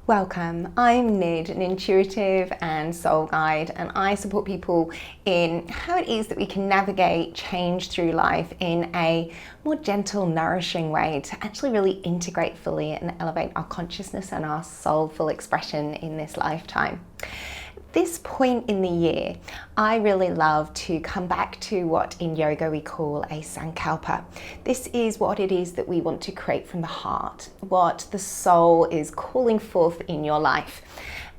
Welcome, I'm Nid, an intuitive and soul guide, and I support people in how it is that we can navigate change through life in a more gentle, nourishing way to actually really integrate fully and elevate our consciousness and our soulful expression in this lifetime. This point in the year, I really love to come back to what in yoga we call a sankalpa. This is what it is that we want to create from the heart, what the soul is calling forth in your life.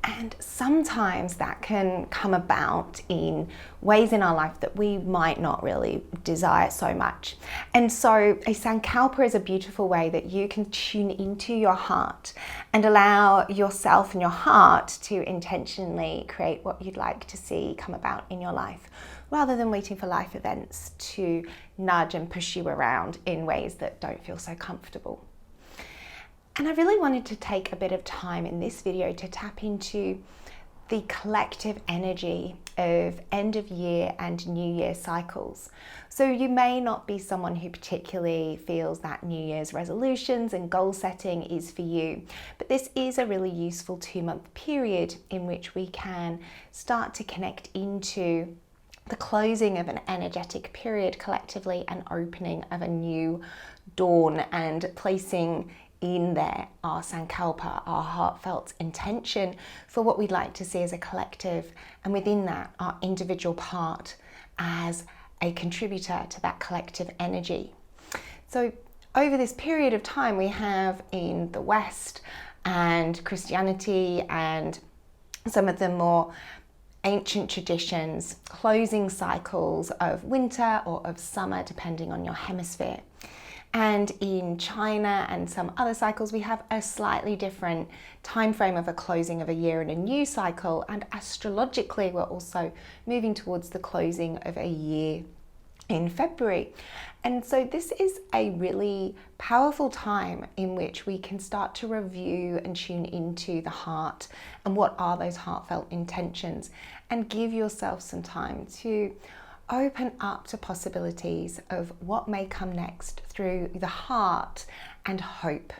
And sometimes that can come about in ways in our life that we might not really desire so much. And so a sankalpa is a beautiful way that you can tune into your heart and allow yourself and your heart to intentionally create what you'd like to see come about in your life, rather than waiting for life events to nudge and push you around in ways that don't feel so comfortable. And I really wanted to take a bit of time in this video to tap into the collective energy of end of year and new year cycles. So you may not be someone who particularly feels that New Year's resolutions and goal setting is for you, but this is a really useful 2-month period in which we can start to connect into the closing of an energetic period collectively and opening of a new dawn, and placing in there our sankalpa, our heartfelt intention for what we'd like to see as a collective, and within that our individual part as a contributor to that collective energy. So over this period of time, we have in the West and Christianity and some of the more ancient traditions closing cycles of winter or of summer depending on your hemisphere. And in China and some other cycles, we have a slightly different time frame of a closing of a year and a new cycle. And astrologically, we're also moving towards the closing of a year in February. And so this is a really powerful time in which we can start to review and tune into the heart and what are those heartfelt intentions, and give yourself some time to open up to possibilities of what may come next through the heart and hope.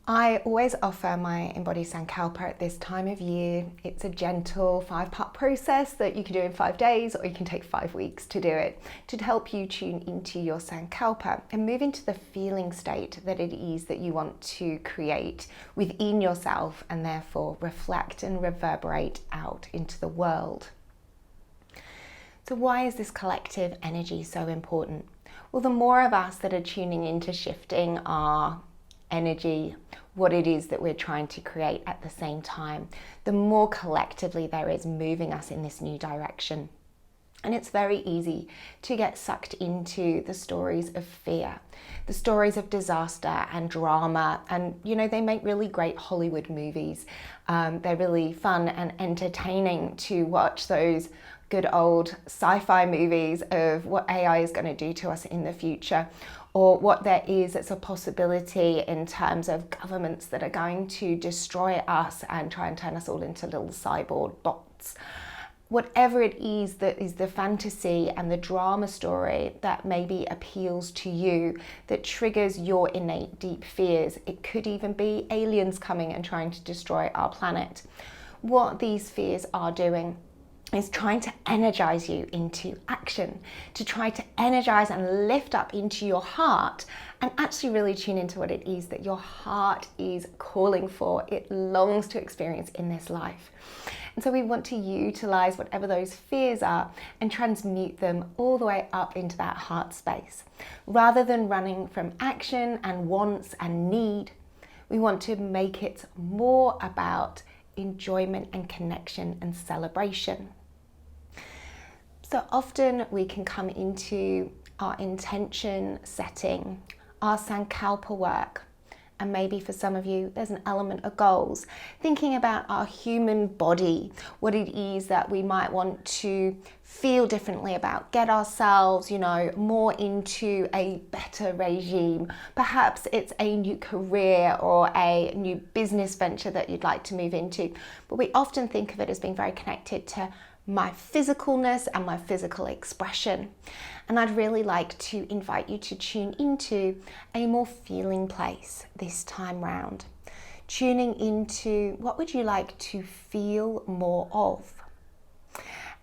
I always offer my Embodied Sankalpa at this time of year. It's a gentle 5-part process that you can do in 5 days, or you can take 5 weeks to do it, to help you tune into your Sankalpa and move into the feeling state that it is that you want to create within yourself, and therefore reflect and reverberate out into the world. So why is this collective energy so important? Well, the more of us that are tuning into shifting our energy, what it is that we're trying to create at the same time, the more collectively there is moving us in this new direction. And it's very easy to get sucked into the stories of fear, the stories of disaster and drama. And, you know, they make really great Hollywood movies. They're really fun and entertaining to watch those good old sci-fi movies of what AI is going to do to us in the future, or what there is that's a possibility in terms of governments that are going to destroy us and try and turn us all into little cyborg bots. Whatever it is that is the fantasy and the drama story that maybe appeals to you, that triggers your innate deep fears. It could even be aliens coming and trying to destroy our planet. What these fears are doing is trying to energize you into action, to try to energize and lift up into your heart and actually really tune into what it is that your heart is calling for, it longs to experience in this life. And so we want to utilize whatever those fears are and transmute them all the way up into that heart space. Rather than running from action and wants and need, we want to make it more about enjoyment and connection and celebration. So often we can come into our intention setting, our sankalpa work, and maybe for some of you there's an element of goals, thinking about our human body, what it is that we might want to feel differently about, get ourselves, you know, more into a better regime. Perhaps it's a new career or a new business venture that you'd like to move into, but we often think of it as being very connected to my physicalness and my physical expression. And I'd really like to invite you to tune into a more feeling place this time round. tuning into what would you like to feel more of.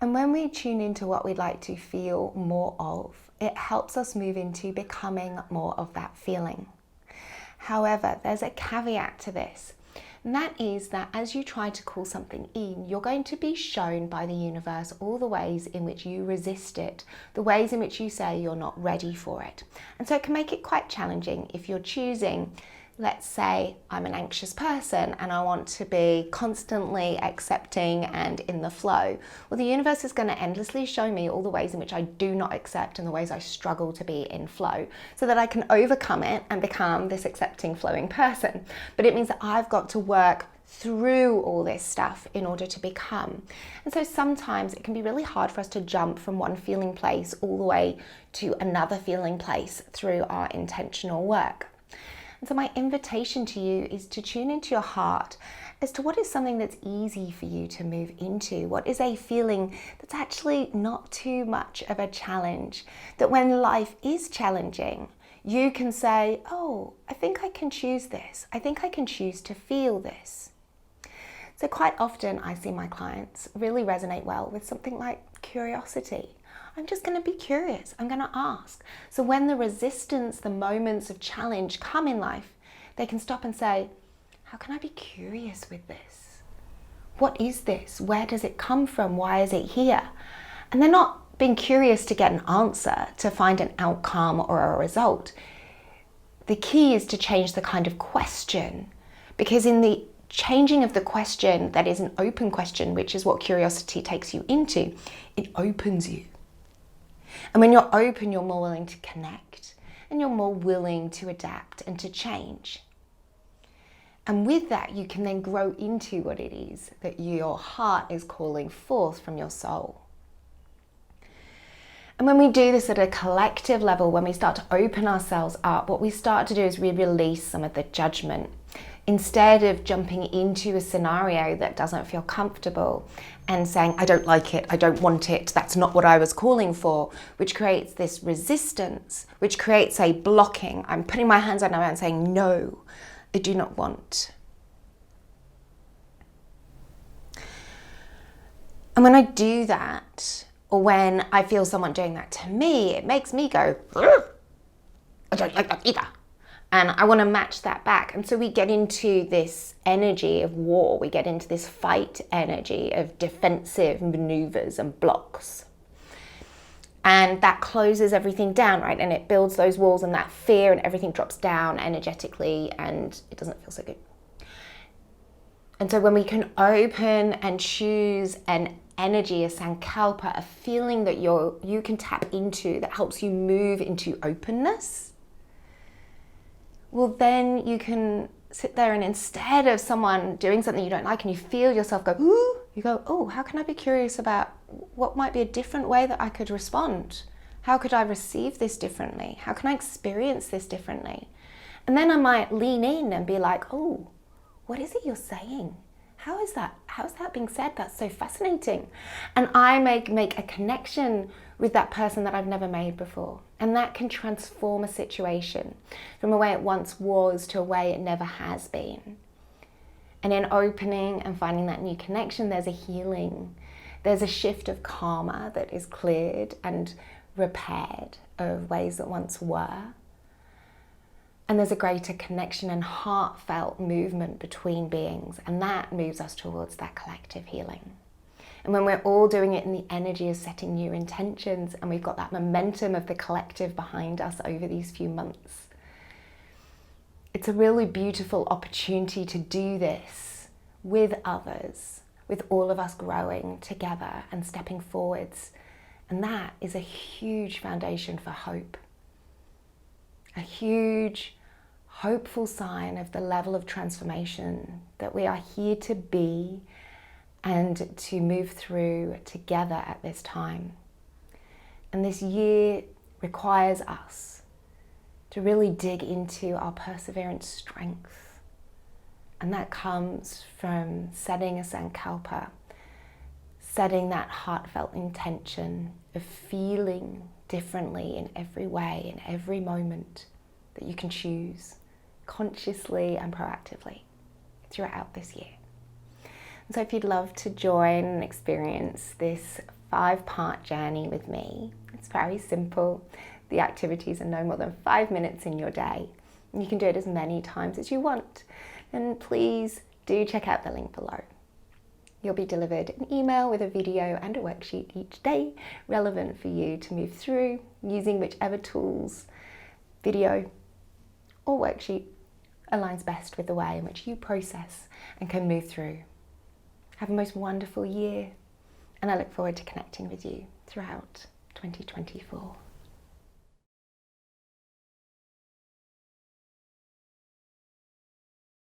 And when we tune into what we'd like to feel more of, it helps us move into becoming more of that feeling. However, there's a caveat to this, and that is that as you try to call something in, you're going to be shown by the universe all the ways in which you resist it, the ways in which you say you're not ready for it. And so it can make it quite challenging if you're choosing, let's say I'm an anxious person and I want to be constantly accepting and in the flow. Well, the universe is going to endlessly show me all the ways in which I do not accept and the ways I struggle to be in flow so that I can overcome it and become this accepting, flowing person. But it means that I've got to work through all this stuff in order to become. And so sometimes it can be really hard for us to jump from one feeling place all the way to another feeling place through our intentional work. And so my invitation to you is to tune into your heart as to what is something that's easy for you to move into. What is a feeling that's actually not too much of a challenge? That when life is challenging, you can say, oh, I think I can choose this. I think I can choose to feel this. So quite often I see my clients really resonate well with something like curiosity. I'm just going to be curious. I'm going to ask. So when the resistance, the moments of challenge come in life, they can stop and say, how can I be curious with this? What is this? Where does it come from? Why is it here? And they're not being curious to get an answer, to find an outcome or a result. The key is to change the kind of question, because in the changing of the question that is an open question, which is what curiosity takes you into, it opens you. And when you're open, you're more willing to connect and you're more willing to adapt and to change. And with that, you can then grow into what it is that your heart is calling forth from your soul. And when we do this at a collective level, when we start to open ourselves up, what we start to do is we release some of the judgment. Instead of jumping into a scenario that doesn't feel comfortable and saying, I don't like it, I don't want it, that's not what I was calling for, which creates this resistance, which creates a blocking. I'm putting my hands on my and saying, no, I do not want. And when I do that, or when I feel someone doing that to me, it makes me go, I don't like that either. And I want to match that back. And so we get into this energy of war. We get into this fight energy of defensive maneuvers and blocks. And that closes everything down, right? And it builds those walls and that fear, and everything drops down energetically and it doesn't feel so good. And so when we can open and choose an energy, a sankalpa, a feeling that you can tap into that helps you move into openness, well, then you can sit there and instead of someone doing something you don't like and you feel yourself go, ooh, you go, oh, how can I be curious about what might be a different way that I could respond? How could I receive this differently? How can I experience this differently? And then I might lean in and be like, oh, what is it you're saying? How is that being said? That's so fascinating. And I make a connection with that person that I've never made before. And that can transform a situation from a way it once was to a way it never has been. And in opening and finding that new connection, there's a healing. There's a shift of karma that is cleared and repaired of ways that once were. And there's a greater connection and heartfelt movement between beings. And that moves us towards that collective healing. And when we're all doing it in the energy of setting new intentions, and we've got that momentum of the collective behind us over these few months, it's a really beautiful opportunity to do this with others, with all of us growing together and stepping forwards. And that is a huge foundation for hope. A huge, hopeful sign of the level of transformation that we are here to be and to move through together at this time. And this year requires us to really dig into our perseverance strength. And that comes from setting a sankalpa, setting that heartfelt intention of feeling differently in every way, in every moment that you can choose, consciously and proactively. throughout this year. And so if you'd love to join and experience this 5-part journey with me, it's very simple. The activities are no more than 5 minutes in your day. You can do it as many times as you want. And please do check out the link below. You'll be delivered an email with a video and a worksheet each day, relevant for you to move through using whichever tools, video or worksheet aligns best with the way in which you process and can move through. Have a most wonderful year, and I look forward to connecting with you throughout 2024.